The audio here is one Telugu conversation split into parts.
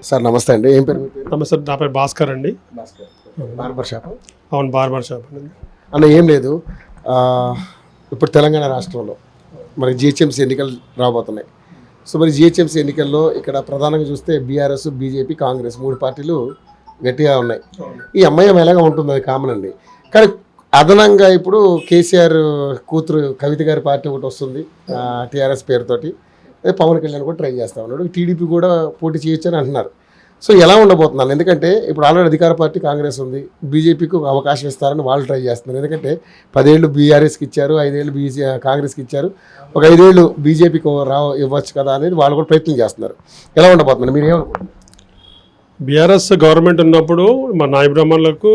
సార్ నమస్తే అండి. ఏం పేరు? నమస్తే, నా పేరు భాస్కర్ అండి. Barber shop? అవును, బార్బర్ షాప్ అండి. అన్న ఏం లేదు, ఇప్పుడు తెలంగాణ రాష్ట్రంలో మరి జిహెచ్ఎంసీ ఎన్నికలు రాబోతున్నాయి. సో మరి జిహెచ్ఎంసీ ఎన్నికల్లో ఇక్కడ ప్రధానంగా చూస్తే బీఆర్ఎస్, బీజేపీ, కాంగ్రెస్ 3 పార్టీలు గట్టిగా ఉన్నాయి. ఈ అమ్మాయి ఎలాగా ఉంటుంది అది కామన్ అండి. కానీ అదనంగా ఇప్పుడు కేసీఆర్ కూతురు కవిత గారి పార్టీ ఒకటి వస్తుంది టీఆర్ఎస్ పేరుతోటి. అదే పవన్ కళ్యాణ్ కూడా ట్రై చేస్తూ ఉన్నాడు. టీడీపీ కూడా పోటీ చేయొచ్చని అంటున్నారు. సో ఎలా ఉండబోతున్నాను, ఎందుకంటే ఇప్పుడు ఆల్రెడీ అధికార పార్టీ కాంగ్రెస్ ఉంది, బీజేపీకి అవకాశం ఇస్తారని వాళ్ళు ట్రై చేస్తున్నారు. ఎందుకంటే 10 ఏళ్ళు బీఆర్ఎస్కి ఇచ్చారు, 5 ఏళ్ళు కాంగ్రెస్కి ఇచ్చారు, ఒక 5 ఏళ్ళు బీజేపీకి ఇవ్వచ్చు కదా అనేది వాళ్ళు కూడా ప్రయత్నం చేస్తున్నారు. ఎలా ఉండబోతున్నారు, మీరు ఏమనుకుంటున్నారు? బీఆర్ఎస్ గవర్నమెంట్ ఉన్నప్పుడు మా నాయ బ్రాహ్మణులకు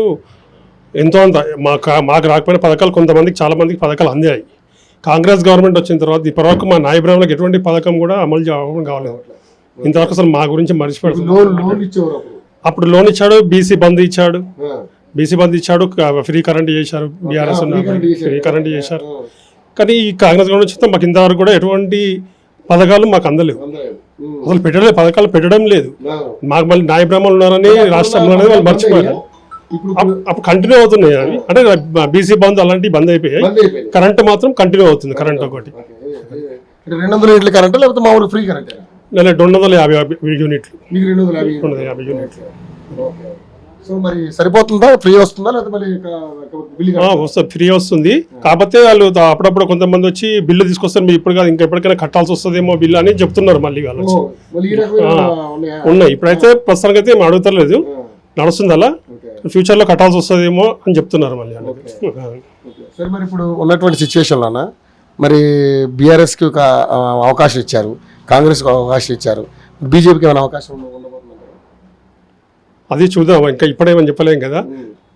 ఎంతో అంత మాకు రాకపోయిన పథకాలు కొంతమందికి చాలా మందికి పథకాలు అందాయి. కాంగ్రెస్ గవర్నమెంట్ వచ్చిన తర్వాత ఇప్పటివరకు మా నాయ బ్రాహ్మణులకు ఎటువంటి పథకం కూడా అమలు కావలేదు. ఇంతవరకు అసలు మా గురించి మర్చిపోయారు. అప్పుడు లోన్ ఇచ్చాడు, బీసీ బంద్ ఇచ్చాడు, ఫ్రీ కరెంట్ చేశారు, బీఆర్ఎస్ ఫ్రీ కరెంట్ చేశారు. కానీ ఈ కాంగ్రెస్ గవర్నమెంట్ వచ్చిన మాకు ఇంతవరకు కూడా ఎటువంటి పథకాలు మాకు అందలేవు. అసలు పథకాలు పెట్టడం లేదు. మాకు మళ్ళీ నాయ బ్రాహ్మణులు ఉన్నారని రాష్ట్రంలో వాళ్ళు మర్చిపోయారు. అప్పుడు కంటిన్యూ అవుతున్నాయి అవి, అంటే బీసీ బంద్ అలాంటివి బంద్ అయిపోయాయి. కరెంట్ మాత్రం కంటిన్యూ అవుతుంది. కరెంట్ ఒకటి 200 యూనిట్ల కరెంట్ లేకపోతే మామూలు ఫ్రీ కరెంట్? 250 యూనిట్లు. 250 యూనిట్లు. సో మరి సరిపోతుందా? ఫ్రీ వస్తుందా లేకపోతే వస్తుంది? ఫ్రీ వస్తుంది. కాకపోతే వాళ్ళు అప్పుడప్పుడు కొంతమంది వచ్చి బిల్లు తీసుకొస్తారు, మీరు ఇప్పుడు కాదు ఇంకా ఎప్పటికైనా కట్టాల్సి వస్తుందేమో బిల్లు అని చెప్తున్నారు. మళ్ళీ వాళ్ళు ఉన్నాయి. ఇప్పుడైతే ప్రస్తుతానికి అయితే ఏం అడుగుతలేదు, నడుస్తుంది. అలా ఫ్యూచర్లో కట్టాల్సి వస్తుందేమో అని చెప్తున్నారు మళ్ళీ. సరే, మరి ఇప్పుడు ఉన్నటువంటి సిచ్యువేషన్లోనా మరి బీఆర్ఎస్కి ఒక అవకాశం ఇచ్చారు, కాంగ్రెస్కి అవకాశం ఇచ్చారు, బీజేపీకి ఏమైనా అవకాశం ఉండబోతుందంటారా? అది చూద్దాం, ఇంకా ఇప్పుడేమని చెప్పలేం కదా.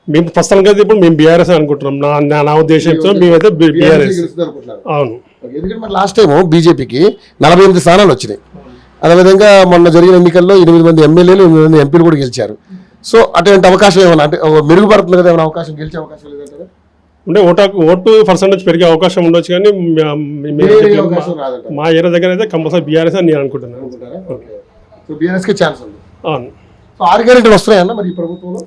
మేము ప్రస్తుతానికి అయితే ఇప్పుడు మేము బీఆర్ఎస్ అనుకుంటున్నాం. నా ఉద్దేశంతో మేమైతే బీఆర్ఎస్. అవును, ఎందుకంటే మరి లాస్ట్ టైం బీజేపీకి 48 స్థానాలు వచ్చినాయి. అదేవిధంగా మొన్న జరిగిన ఎన్నికల్లో 8 మంది ఎమ్మెల్యేలు, 8 మంది ఎంపీలు కూడా గెలిచారు. సో అటువంటి అవకాశం ఏమన్నా, అంటే మెరుగుపడుతుంది కదా, ఏమైనా అవకాశం గెలిచే అవకాశం లేదంటారా? అంటే ఓటు పర్సెంటేజ్ పెరిగే అవకాశం ఉండొచ్చు, కానీ మా ఏరియా దగ్గర అయితే కంపల్సరీ బీఆర్ఎస్ అని నేను అనుకుంటున్నాను. అవును. ఆర్గానిటీలు వస్తున్నాయన్న మరి ఈ ప్రభుత్వంలో?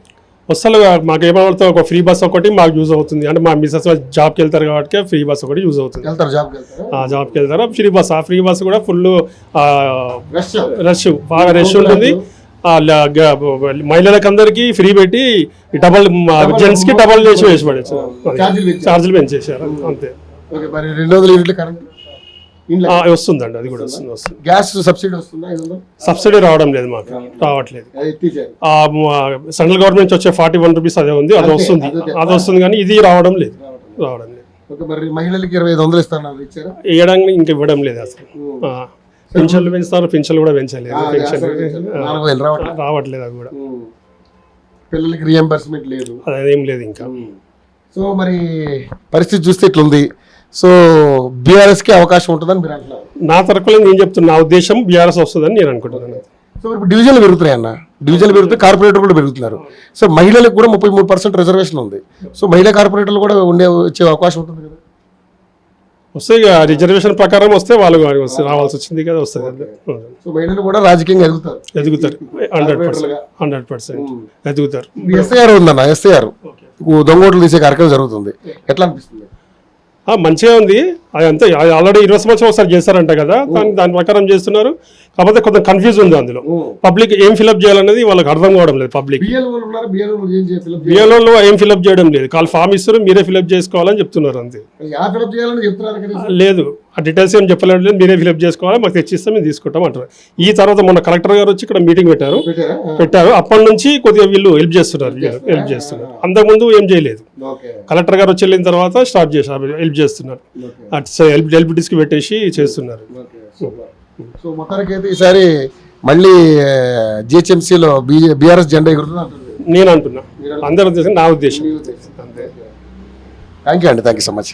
వస్తారు. మాకు ఏమవుతుంది, ఒక ఫ్రీ బస్ ఒకటి మాకు యూజ్ అవుతుంది. అంటే మా మిసెస్ జాబ్కి వెళ్తారు కాబట్టి ఫ్రీ బస్ ఒకటి యూజ్ అవుతుంది. జాబ్కి వెళ్తారు, ఫ్రీ బస్. ఆ ఫ్రీ బస్ కూడా ఫుల్ రష్, బాగా రష్ ఉంటుంది. మహిళలకు అందరికి ఫ్రీ పెట్టి డబల్, జెంట్స్ కి డబల్ చేసి పడేచ్చు, ఛార్జీలు పెంచేసారు అంతే. వస్తుందండి, అది కూడా వస్తుంది. గ్యాస్ సబ్సిడీ వస్తుందా? సబ్సిడీ రావడం లేదు, మాకు రావట్లేదు. సెంట్రల్ గవర్నమెంట్ వచ్చే 41 రూపీస్ అదే ఉంది, అది వస్తుంది కానీ ఇది రావడం లేదు. మహిళలకి 2500 ఇస్తారు, ఇవ్వడానికి ఇంకా ఇవ్వడం లేదు అసలు. పెన్షన్లు పెంచుతారు, పెన్షన్లు కూడా పెంచలేదు, రావట్లేదు. అది కూడా పిల్లలకి రీఎంబర్స్మెంట్ లేదు, అదేం లేదు ఇంకా. సో మరి పరిస్థితి చూస్తే ఇట్లుంది. సో బీఆర్ఎస్కి అవకాశం ఉంటుందని మీరు అంటున్నారు? నా తరపులో నేను చెప్తున్నా, నా ఉద్దేశం బీఆర్ఎస్ వస్తుందని నేను అనుకుంటున్నాను. సో ఇప్పుడు డివిజన్లు పెరుగుతున్నాయి అన్న, డివిజన్లు పెరుగుతాయి, కార్పొరేటర్ కూడా పెరుగుతున్నారు. సో మహిళలకు కూడా 33% రిజర్వేషన్ ఉంది. సో మహిళా కార్పొరేటర్లు కూడా వచ్చే అవకాశం ఉంటుంది కదా? వస్తే రిజర్వేషన్ ప్రకారం వస్తే వాళ్ళు రావాల్సి వచ్చింది కదా, వస్తుంది. సో మహిళలు కూడా రాజకీయంగా ఎదుగుతారు 100% ఎదుగుతారు. ఎస్ఐఆర్ ఉందన్న, ఎస్ఐఆర్ దొంగోట్లు తీసే కార్యక్రమం జరుగుతుంది, ఎట్లా అనిపిస్తుంది? మంచిగా ఉంది. అది అంతే, ఆల్రెడీ 20 సంవత్సరాలు ఒకసారి చేస్తారంట కదా, దాని ప్రకారం చేస్తున్నారు. కాకపోతే కొంత కన్ఫ్యూజ్ ఉంది అందులో. పబ్లిక్ ఏం ఫిల్అప్ చేయాలనేది వాళ్ళకి అర్థం కావడం లేదు. పబ్లిక్ బిఎల్ఓలో ఏం ఫిల్అప్ చేయడం లేదు, కాల్ ఫామ్ ఇస్తారు, మీరే ఫిల్అప్ చేసుకోవాలని చెప్తున్నారు అంతే. లేదు, ఆ డీటెయిల్స్ ఏం చెప్పలేదు, మీరే ఫిల్అప్ చేసుకోవాలి, మాకు తెచ్చిస్తాం, మేము తీసుకుంటాం అంటారు. ఈ తర్వాత మొన్న కలెక్టర్ గారు వచ్చి ఇక్కడ మీటింగ్ పెట్టారు. అప్పటి నుంచి కొద్దిగా వీళ్ళు హెల్ప్ చేస్తున్నారు. అంతకుముందు ఏం చేయలేదు. కలెక్టర్ గారు వచ్చి వెళ్ళిన తర్వాత స్టార్ట్ చేశారు, హెల్ప్ చేస్తున్నారు. హెల్ప్ డెస్క్ పెట్టేసి చేస్తున్నారు. సో మొత్తానికి అయితే ఈసారి మళ్ళీ జిహెచ్ఎంసీలో బీఆర్ఎస్ జెండా ఎగురుతుంది నేను అంటున్నా. అందరి ఉద్దేశం, నా ఉద్దేశం. థ్యాంక్ యూ అండి, థ్యాంక్ యూ సో మచ్.